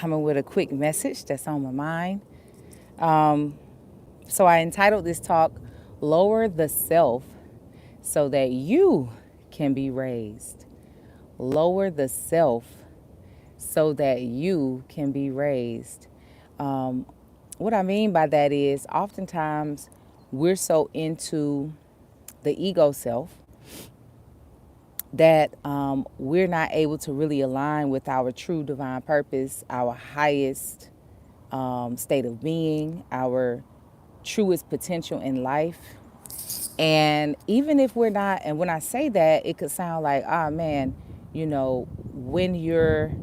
coming with a quick message that's on my mind. So I entitled this talk, Lower the Self So That You Can Be Raised. Lower the self so that you can be raised. What I mean by that is oftentimes we're so into the ego self that we're not able to really align with our true divine purpose, our highest state of being, our truest potential in life. And even if we're not, and when I say that, it could sound like, ah, man, when you're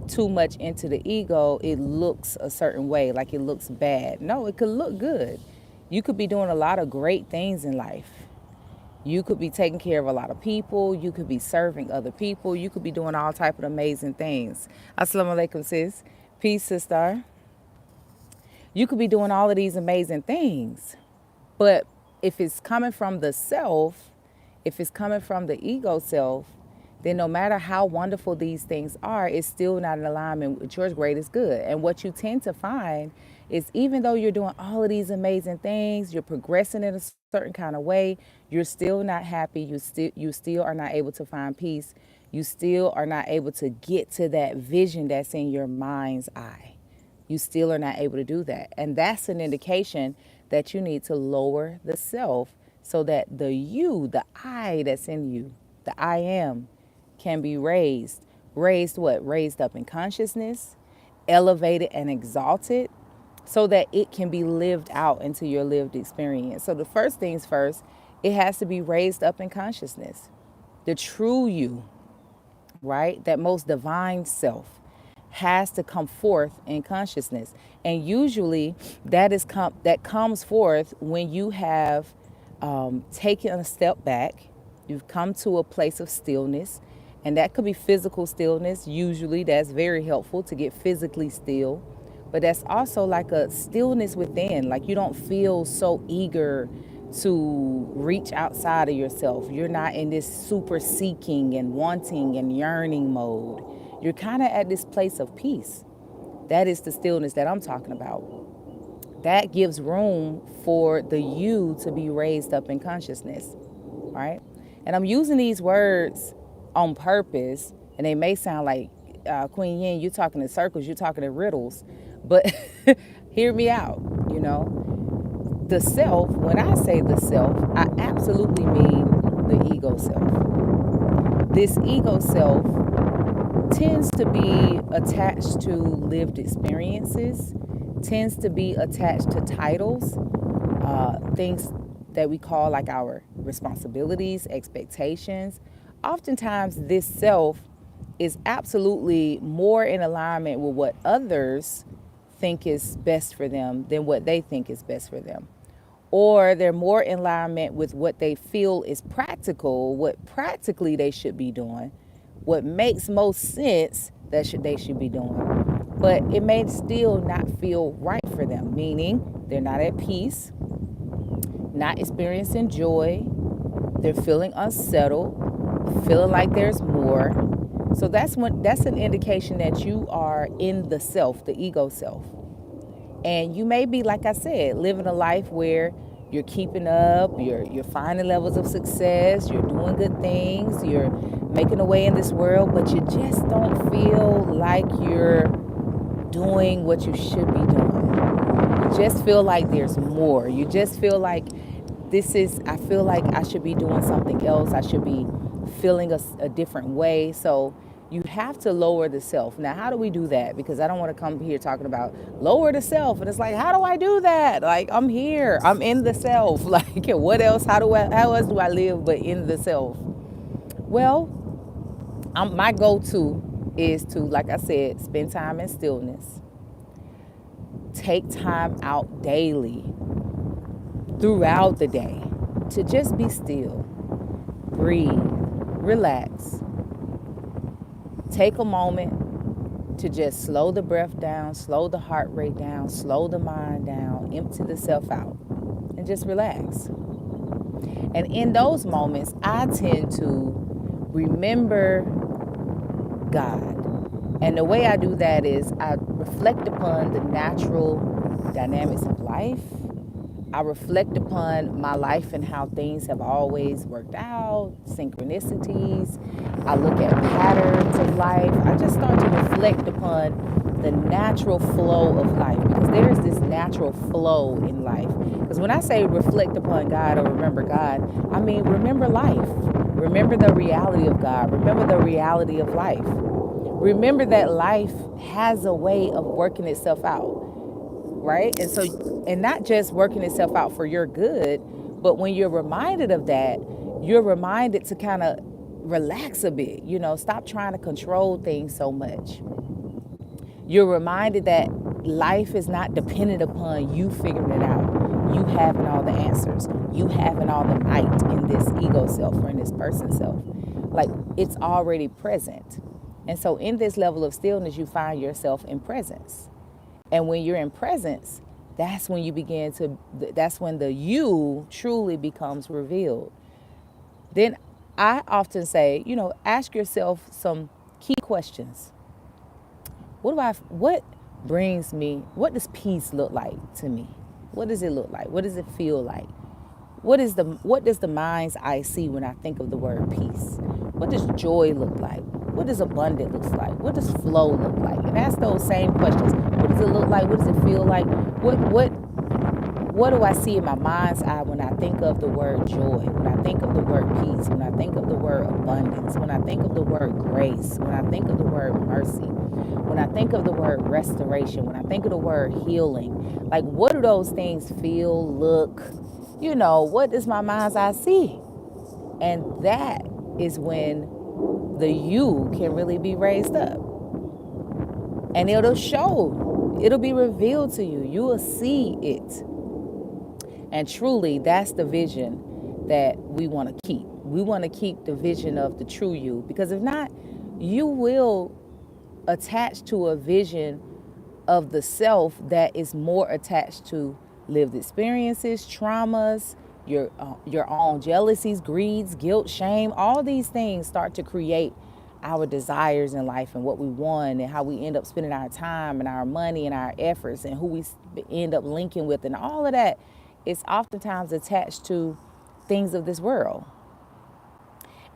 too much into the ego, it looks a certain way, like it looks bad. No, it could look good. You could be doing a lot of great things in life. You could be taking care of a lot of people. You could be serving other people. You could be doing all type of amazing things. Assalamu alaikum, sis. Peace, sister. You could be doing all of these amazing things. But if it's coming from the self, if it's coming from the ego self, then no matter how wonderful these things are, it's still not in alignment with your greatest good. And what you tend to find is even though you're doing all of these amazing things, you're progressing in a certain kind of way, you're still not happy. You still are not able to find peace. You still are not able to get to that vision that's in your mind's eye. You still are not able to do that. And that's an indication that you need to lower the self so that the you, the I that's in you, the I am, can be raised. Raised what? Raised up in consciousness, elevated and exalted so that it can be lived out into your lived experience. So the first things first, it has to be raised up in consciousness. The true you, right? That most divine self has to come forth in consciousness. And usually that comes forth when you have taken a step back, you've come to a place of stillness, and that could be physical stillness. Usually that's very helpful to get physically still, but that's also like a stillness within, like you don't feel so eager to reach outside of yourself. You're not in this super seeking and wanting and yearning mode. You're kind of at this place of peace. That is the stillness that I'm talking about. That gives room for the you to be raised up in consciousness, right? And I'm using these words on purpose, and they may sound like Queen Yin, you're talking in circles, you're talking in riddles, but hear me out, The self, when I say the self, I absolutely mean the ego self. This ego self tends to be attached to lived experiences, tends to be attached to titles, things that we call like our responsibilities, expectations. Oftentimes this self is absolutely more in alignment with what others think is best for them than what they think is best for them. Or they're more in alignment with what they feel is practical, what practically they should be doing, what makes most sense that they should be doing. But it may still not feel right for them, meaning they're not at peace, not experiencing joy, they're feeling unsettled, feeling like there's more. So that's an indication that you are in the self, the ego self. And you may be, like I said, living a life where you're keeping up, you're finding levels of success, you're doing good things, you're making a way in this world, but you just don't feel like you're doing what you should be doing. You just feel like there's more. You just feel like I feel like I should be doing something else. I should be feeling a different way. So you have to lower the self. Now, how do we do that? Because I don't want to come here talking about lower the self. And it's like, how do I do that? Like, I'm here. I'm in the self. Like, what else? How else do I live but in the self? Well, my go-to is to, like I said, spend time in stillness. Take time out daily, throughout the day, to just be still, breathe, relax. Take a moment to just slow the breath down, slow the heart rate down, slow the mind down, empty the self out, and just relax. And in those moments, I tend to remember God And the way I do that is I reflect upon the natural dynamics of life. I reflect upon my life and how things have always worked out, synchronicities. I look at patterns of life. I just start to reflect upon the natural flow of life, because there is this natural flow in life. Because when I say reflect upon God or remember God, I mean remember life. Remember the reality of God. Remember the reality of life. Remember that life has a way of working itself out, right? And so, and not just working itself out for your good, but when you're reminded of that, you're reminded to kind of relax a bit, stop trying to control things so much. You're reminded that life is not dependent upon you figuring it out, you having all the answers, you having all the might in this ego self or in this person self. Like, it's already present. And so in this level of stillness, you find yourself in presence. And when you're in presence, that's when that's when the you truly becomes revealed. Then I often say, ask yourself some key questions. What brings me, what does peace look like to me? What does it look like? What does it feel like? What does the mind's eye see when I think of the word peace? What does joy look like? What does abundance look like? What does flow look like? And ask those same questions. What does it look like? What does it feel like? What do I see in my mind's eye when I think of the word joy? When I think of the word peace? When I think of the word abundance? When I think of the word grace? When I think of the word mercy? When I think of the word restoration? When I think of the word healing? Like, what do those things feel, look? What does my mind's eye see? And that is when the you can really be raised up. And it'll be revealed to you. You will see it. And truly, that's the vision that we want to keep. We want to keep the vision of the true you, because if not, you will attach to a vision of the self that is more attached to lived experiences, traumas, your own jealousies, greeds, guilt, shame. All these things start to create our desires in life and what we want and how we end up spending our time and our money and our efforts and who we end up linking with, and all of that is oftentimes attached to things of this world.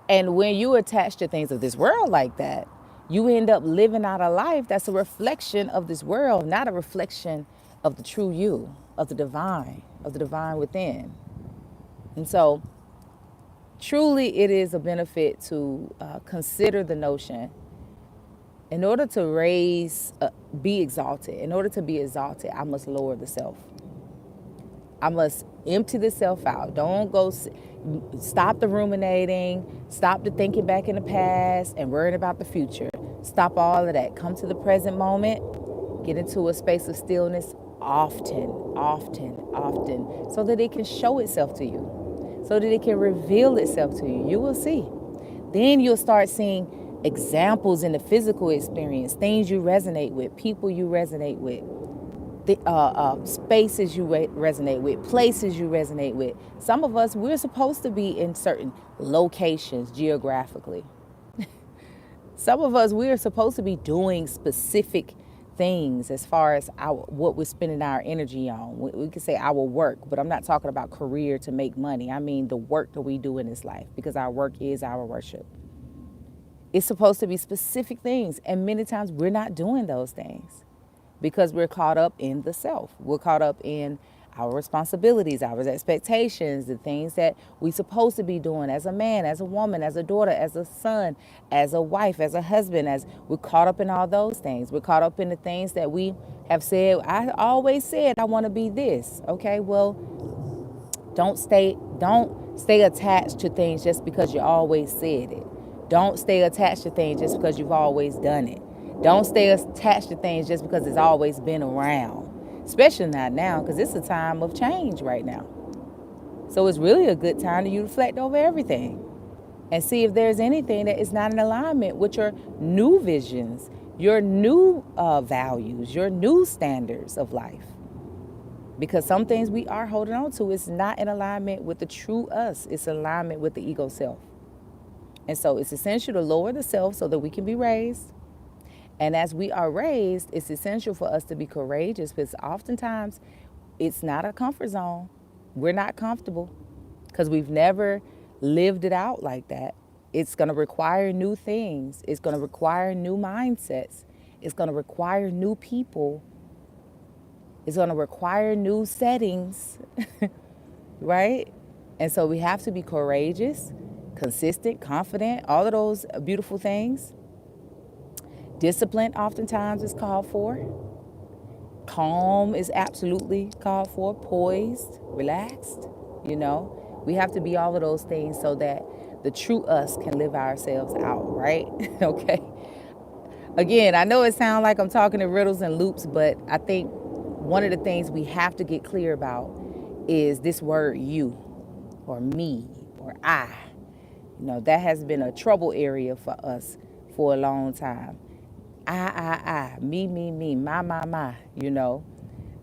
And when you attach to things of this world like that, you end up living out a life that's a reflection of this world, not a reflection of the true you, of the divine within. And so, truly, it is a benefit to consider the notion, in order to be exalted, in order to be exalted, I must lower the self. I must empty the self out. Don't go, stop the ruminating, stop the thinking back in the past and worrying about the future. Stop all of that. Come to the present moment, get into a space of stillness often, so that it can show itself to you, so that it can reveal itself to you. You will see. Then you'll start seeing examples in the physical experience, things you resonate with, people you resonate with, the spaces you resonate with, places you resonate with. Some of us, we're supposed to be in certain locations geographically. Some of us, we're supposed to be doing specific things as far as what we're spending our energy on. We can say our work, but I'm not talking about career to make money. I mean the work that we do in this life, because our work is our worship. It's supposed to be specific things, and many times we're not doing those things because we're caught up in the self. We're caught up in our responsibilities, our expectations, the things that we're supposed to be doing as a man, as a woman, as a daughter, as a son, as a wife, as a husband. As we're caught up in all those things. We're caught up in the things that we have said. I always said I want to be this. Okay, well, don't stay attached to things just because you always said it. Don't stay attached to things just because you've always done it. Don't stay attached to things just because it's always been around. Especially not now, because it's a time of change right now. So it's really a good time to you reflect over everything and see if there's anything that is not in alignment with your new visions, your new values, your new standards of life. Because some things we are holding on to is not in alignment with the true us. It's in alignment with the ego self. And so it's essential to lower the self so that we can be raised. And as we are raised, it's essential for us to be courageous because oftentimes it's not a comfort zone. We're not comfortable because we've never lived it out like that. It's going to require new things, it's going to require new mindsets, it's going to require new people, it's going to require new settings, right? And so we have to be courageous, consistent, confident, all of those beautiful things. Discipline oftentimes is called for. Calm is absolutely called for. Poised, relaxed, you know. We have to be all of those things so that the true us can live ourselves out, right? Okay. Again, I know it sounds like I'm talking in riddles and loops, but I think one of the things we have to get clear about is this word you or me or I. You know, that has been a trouble area for us for a long time. I, me, my, you know.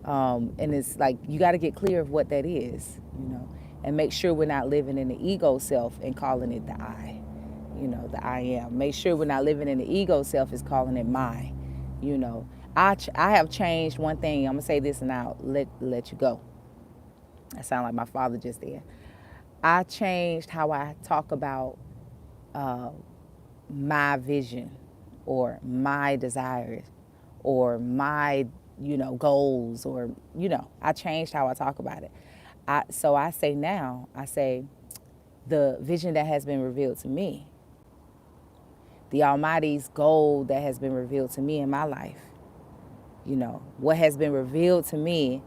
And it's like you got to get clear of what that is, you know, and make sure we're not living in the ego self and calling it the I, you know, the I am. Make sure we're not living in the ego self is calling it my, you know. I have changed one thing. I'm gonna say this and I'll let you go. I sound like my father just did. I changed how I talk about my vision or my desires or my, you know, goals or, you know, I changed how I talk about it. So I say now, I say the vision that has been revealed to me, the Almighty's goal that has been revealed to me in my life, you know, what has been revealed to me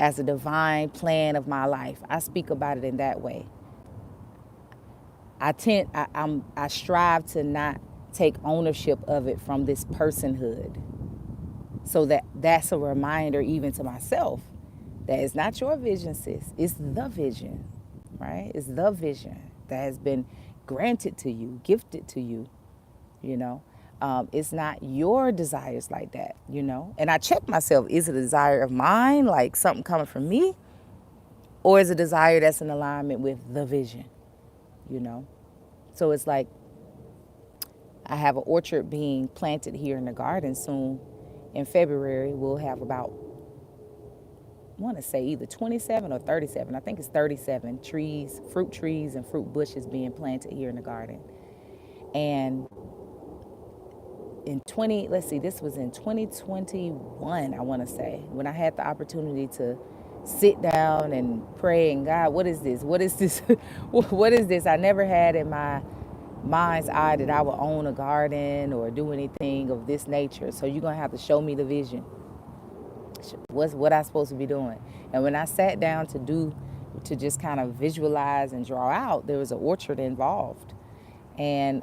as a divine plan of my life. I speak about it in that way. I strive to not take ownership of it from this personhood. So that's a reminder even to myself that it's not your vision, sis. It's the vision, right? It's the vision that has been granted to you, gifted to you, you know. It's not your desires like that, you know. And I check myself, is it a desire of mine, like something coming from me? Or is it a desire that's in alignment with the vision, you know? So it's like I have an orchard being planted here in the garden soon. In February, we'll have about, I want to say either 27 or 37. I think it's 37 trees and fruit bushes being planted here in the garden. And let's see, this was in 2021, I want to say, when I had the opportunity to sit down and pray and God, what is this? What is this? What is this? I never had in my mind's eye that I would own a garden or do anything of this nature. So you're going to have to show me the vision. What's what I supposed to be doing? And when I sat down to just kind of visualize and draw out, there was an orchard involved. And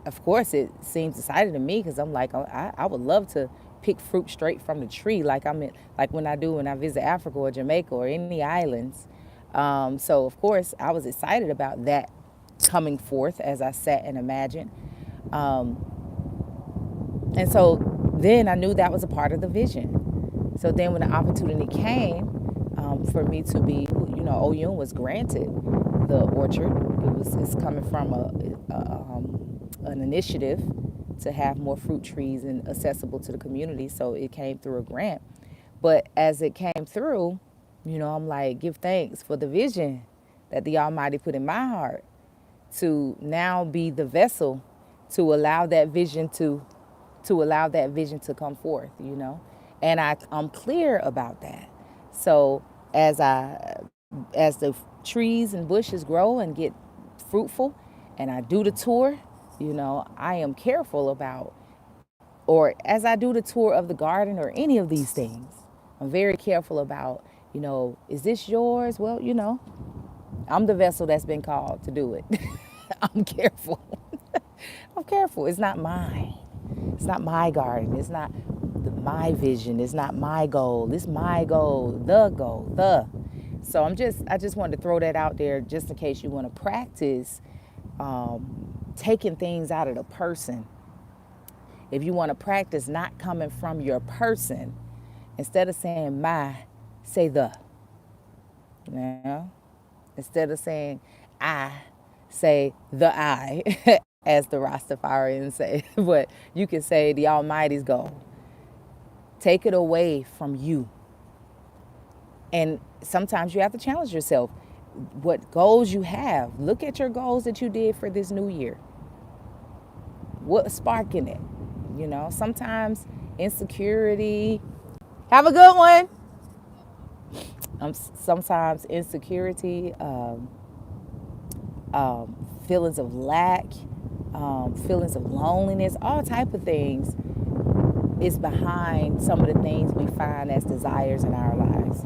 of course, it seems exciting to me because I'm like, oh, I would love to pick fruit straight from the tree, like when I visit Africa or Jamaica or any islands. So of course, I was excited about that coming forth as I sat and imagined. And so then I knew that was a part of the vision. So then when the opportunity came for me to be, you know, Oyun was granted the orchard. It's coming from an initiative to have more fruit trees and accessible to the community. So it came through a grant. But as it came through, you know, I'm like, give thanks for the vision that the Almighty put in my heart to now be the vessel to allow that vision to come forth, you know. And I'm clear about that. So as the trees and bushes grow and get fruitful and I do the tour, you know, I am careful about, or as I do the tour of the garden or any of these things, I'm very careful about, you know, is this yours? Well, you know, I'm the vessel that's been called to do it. I'm careful. I'm careful. It's not mine. It's not my garden. It's not my vision. It's not my goal. It's my goal. The goal. So I just wanted to throw that out there just in case you want to practice taking things out of the person. If you want to practice not coming from your person, instead of saying my, say the. You know? Instead of saying I, say the I. as the Rastafarians say. But you can say the Almighty's goal. Take it away from you. And sometimes you have to challenge yourself. What goals you have. Look at your goals that you did for this new year. What's sparking it? Sometimes insecurity. Have a good one. Sometimes insecurity, feelings of lack, feelings of loneliness, all type of things is behind some of the things we find as desires in our lives.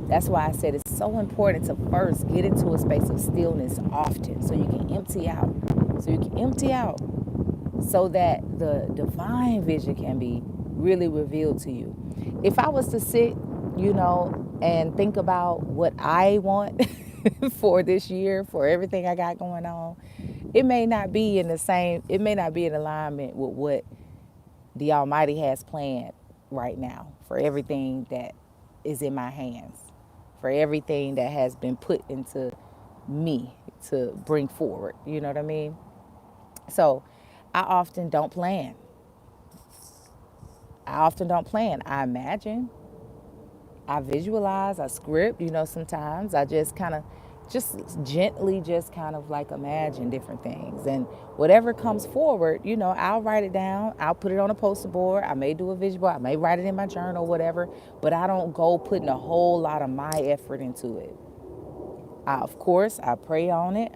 That's why I said it's so important to first get into a space of stillness often so you can empty out. So that the divine vision can be really revealed to you. If I was to sit, and think about what I want for this year, for everything I got going on, it may not be in alignment with what the Almighty has planned right now for everything that is in my hands, for everything that has been put into me to bring forward. You know what I mean? So I often don't plan. I imagine, I visualize, I script, sometimes I just gently just kind of like imagine different things. And whatever comes forward, I'll write it down. I'll put it on a poster board. I may do a visual board. I may write it in my journal, whatever. But I don't go putting a whole lot of my effort into it. Of course, I pray on it.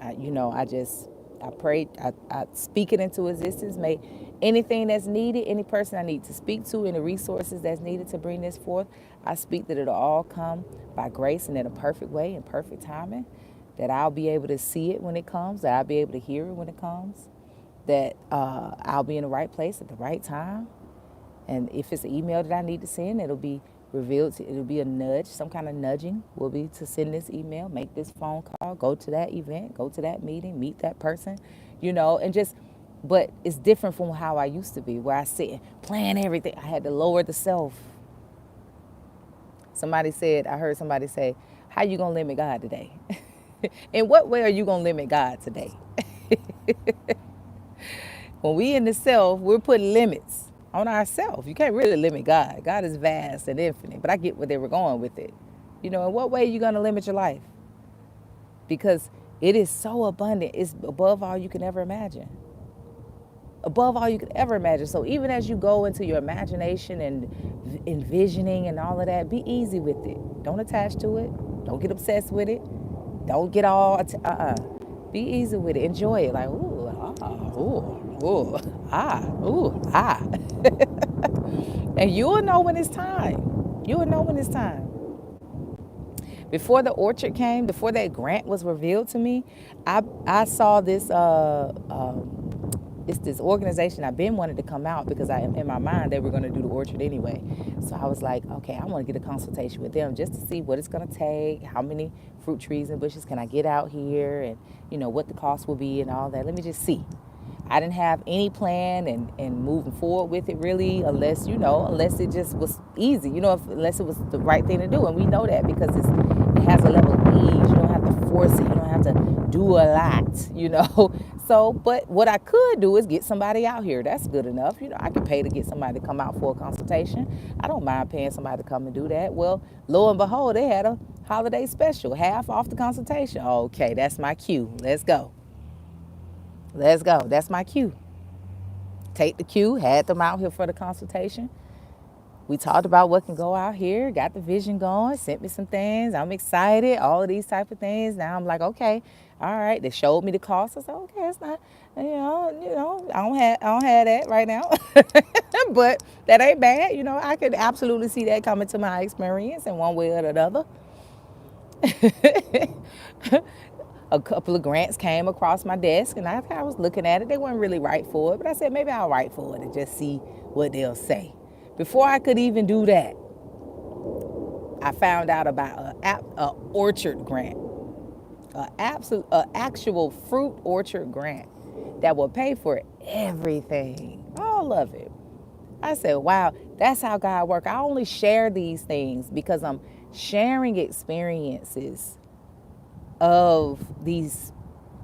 I pray, I speak it into existence. May anything that's needed, any person I need to speak to, any resources that's needed to bring this forth, I speak that it'll all come by grace and in a perfect way, in perfect timing, that I'll be able to see it when it comes, that I'll be able to hear it when it comes, that I'll be in the right place at the right time. And if it's an email that I need to send, it'll be revealed. It'll be a nudge, some kind of nudging will be to send this email, make this phone call, go to that event, go to that meeting, meet that person, and just, but it's different from how I used to be, where I sit and plan everything. I had to lower the self. I heard somebody say, how you gonna limit God today? In what way are you gonna limit God today? When we in the self, we're putting limits on ourselves. You can't really limit God. God is vast and infinite, but I get where they were going with it. In what way are you going to limit your life? Because it is so abundant. It's above all you can ever imagine. Above all you could ever imagine. So even as you go into your imagination and envisioning and all of that, be easy with it. Don't attach to it. Don't get obsessed with it. Don't get all, Be easy with it. Enjoy it. Like, ooh, ah, ooh, ooh, ah. And you'll know when it's time. You'll know when it's time. Before the orchard came, before that grant was revealed to me, I saw this, it's this organization I've been wanting to come out because in my mind, they were going to do the orchard anyway. So I was like, okay, I want to get a consultation with them just to see what it's going to take, how many fruit trees and bushes can I get out here, and, what the cost will be and all that. Let me just see. I didn't have any plan and moving forward with it really, unless it just was easy, unless it was the right thing to do. And we know that because it has a level of ease. You don't have to force it. You don't have to do a lot, So, but what I could do is get somebody out here. That's good enough. I could pay to get somebody to come out for a consultation. I don't mind paying somebody to come and do that. Well, lo and behold, they had a holiday special, half off the consultation. Okay, that's my cue. Let's go. That's my cue. Take the cue, had them out here for the consultation. We talked about what can go out here, got the vision going, sent me some things. I'm excited, all of these type of things. Now I'm like, okay, all right. They showed me the cost. I said, okay, it's not, I don't have that right now. But that ain't bad. I could absolutely see that coming to my experience in one way or another. A couple of grants came across my desk, and I was looking at it. They weren't really right for it, but I said, maybe I'll write for it and just see what they'll say. Before I could even do that, I found out about an orchard grant, an actual fruit orchard grant that will pay for everything, all of it. I said, wow, that's how God works. I only share these things because I'm sharing experiences of these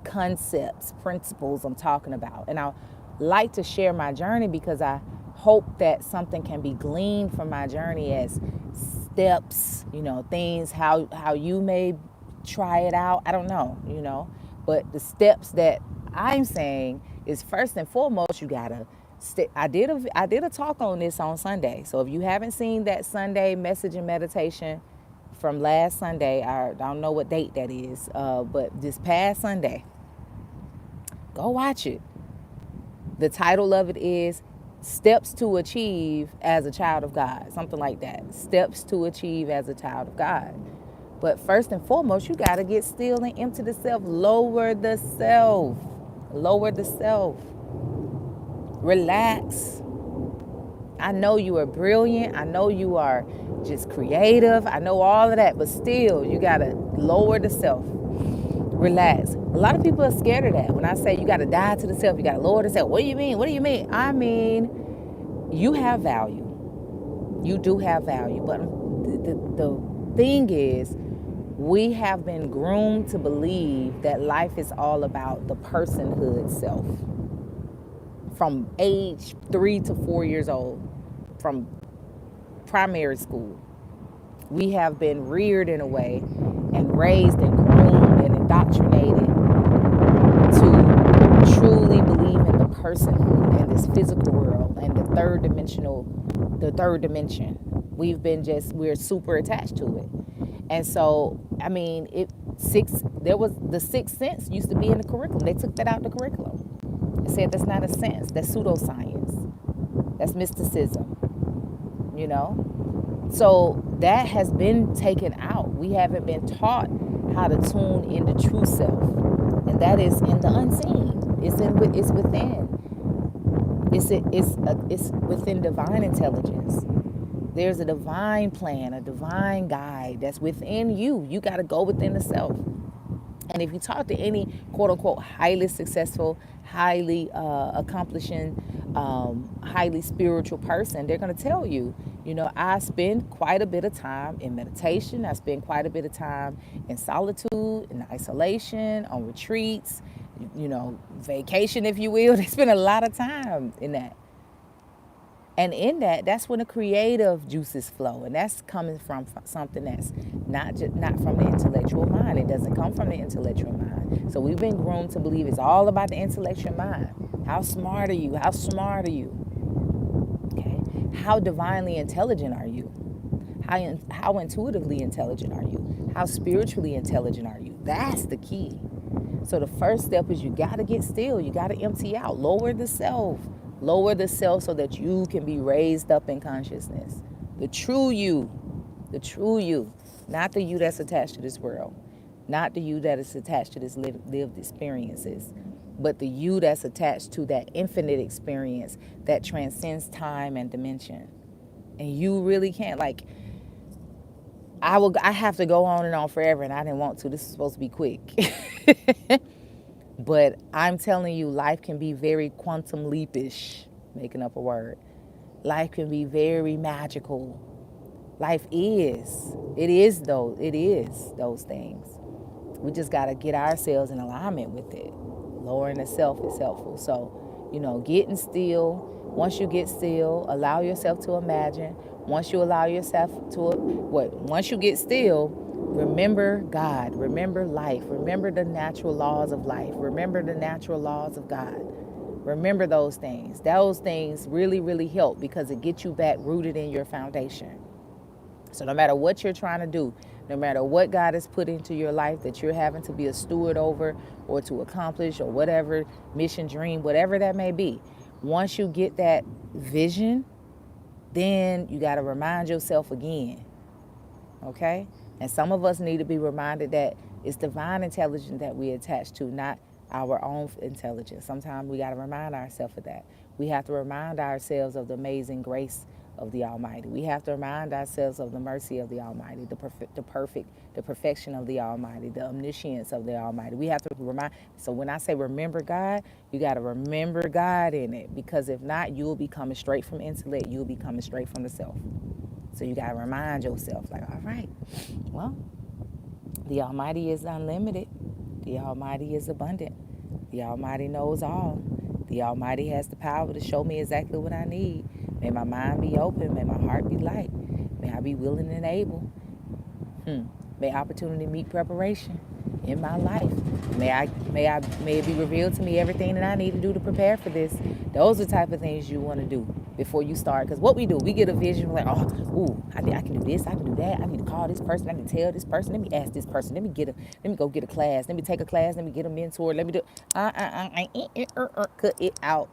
concepts, principles I'm talking about. And I like to share my journey because I hope that something can be gleaned from my journey as steps, things how you may try it out. I don't know. But the steps that I'm saying is first and foremost, you gotta. I did a talk on this on Sunday. So if you haven't seen that Sunday message and meditation from last Sunday, I don't know what date that is, but this past Sunday, go watch it. The title of it is Steps to Achieve as a Child of God, something like that. Steps to Achieve as a Child of God. But first and foremost, you got to get still and empty the self. Lower the self. Lower the self. Relax. I know you are brilliant. I know you are just creative. I know all of that. But still, you got to lower the self. Relax. A lot of people are scared of that. When I say you got to die to the self, you got to lower the self. What do you mean? What do you mean? I mean, you have value. You do have value. But the thing is, we have been groomed to believe that life is all about the personhood self. From age 3 to 4 years old, from primary school, we have been reared in a way and raised and groomed and indoctrinated to truly believe in the personhood and this physical world and the third dimension. We're super attached to it. And so, I mean, there was the sixth sense used to be in the curriculum. They took that out of the curriculum. They said that's not a sense, that's pseudoscience, that's mysticism. So that has been taken out. We haven't been taught how to tune into true self, and that is in the unseen. It's within. It's within divine intelligence. There's a divine plan, a divine guide that's within you. You got to go within the self. And if you talk to any quote unquote highly successful, highly accomplishing, highly spiritual person, they're going to tell you, I spend quite a bit of time in meditation. I spend quite a bit of time in solitude, in isolation, on retreats, vacation, if you will. They spend a lot of time in that. And in that, that's when the creative juices flow, and that's coming from something that's not from the intellectual mind. It doesn't come from the intellectual mind. So we've been groomed to believe it's all about the intellectual mind. How smart are you? How smart are you? Okay. How divinely intelligent are you? How intuitively intelligent are you? How spiritually intelligent are you? That's the key. So the first step is you got to get still. You got to empty out. Lower the self. Lower the self so that you can be raised up in consciousness. The true you, not the you that's attached to this world, not the you that is attached to this lived experiences, but the you that's attached to that infinite experience that transcends time and dimension. And you really can't, I have to go on and on forever, and I didn't want to. This is supposed to be quick. But I'm telling you, life can be very quantum leapish, making up a word. Life can be very magical. Life is. It is those things. We just got to get ourselves in alignment with it. Lowering the self is helpful. So, getting still. Once you get still, allow yourself to imagine. Once you get still, remember God, remember life, remember the natural laws of life, remember the natural laws of God. Remember those things. Those things really, really help because it gets you back rooted in your foundation. So no matter what you're trying to do, no matter what God has put into your life that you're having to be a steward over or to accomplish or whatever mission, dream, whatever that may be, once you get that vision, then you got to remind yourself again. Okay? And some of us need to be reminded that it's divine intelligence that we attach to, not our own intelligence. Sometimes we got to remind ourselves of that. We have to remind ourselves of the amazing grace of the Almighty. We have to remind ourselves of the mercy of the Almighty, the perfection of the Almighty, the omniscience of the Almighty. We have to remind. So when I say remember God, you got to remember God in it, because if not, you'll be coming straight from intellect. You'll be coming straight from the self. So you got to remind yourself, all right, well, the Almighty is unlimited. The Almighty is abundant. The Almighty knows all. The Almighty has the power to show me exactly what I need. May my mind be open. May my heart be light. May I be willing and able. May opportunity meet preparation in my life. May it be revealed to me everything that I need to do to prepare for this. Those are the type of things you want to do before you start. Because what we do, we get a vision, we're like, oh, ooh, I can do this, I can do that. I need to call this person, I need to tell this person, let me ask this person, let me go get a class, let me take a class, let me get a mentor, let me do cut it out.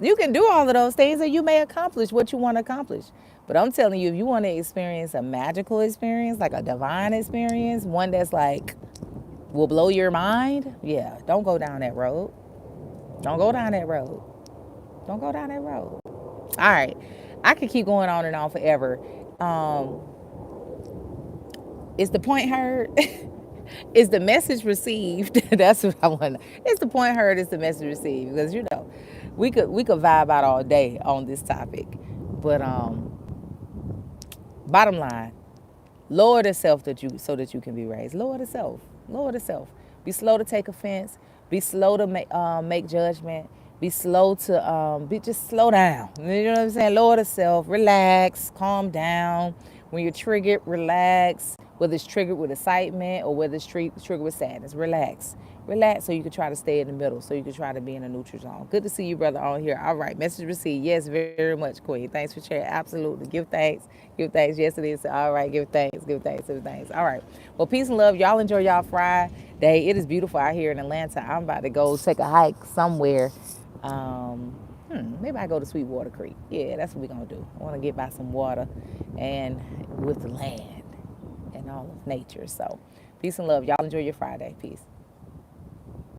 You can do all of those things and you may accomplish what you want to accomplish. But I'm telling you, if you want to experience a magical experience, like a divine experience, one that's like will blow your mind, yeah, don't go down that road. Don't go down that road. Don't go down that road. All right. I could keep going on and on forever. Um, is the point heard? Is the message received? That's what I want. Is the point heard? Is the message received? Because we could vibe out all day on this topic, but bottom line, lower the self that you so that you can be raised. Lower the self. Lower the self. Be slow to take offense. Be slow to make judgment. Be slow to be just slow down. You know what I'm saying? Lower the self. Relax. Calm down. When you're triggered, relax. Whether it's triggered with excitement or whether it's triggered with sadness, relax. Relax so you can try to stay in the middle, so you can try to be in a neutral zone. Good to see you, brother, on here. All right, message received. Yes, very much, Queen. Thanks for sharing. Absolutely. Give thanks. Give thanks. Yes, it is. All right, give thanks. Give thanks. Give thanks. All right. Well, peace and love. Y'all enjoy y'all Friday. It is beautiful out here in Atlanta. I'm about to go take a hike somewhere. Maybe I go to Sweetwater Creek. Yeah, that's what we're going to do. I want to get by some water and with the land and all of nature. So, peace and love. Y'all enjoy your Friday. Peace.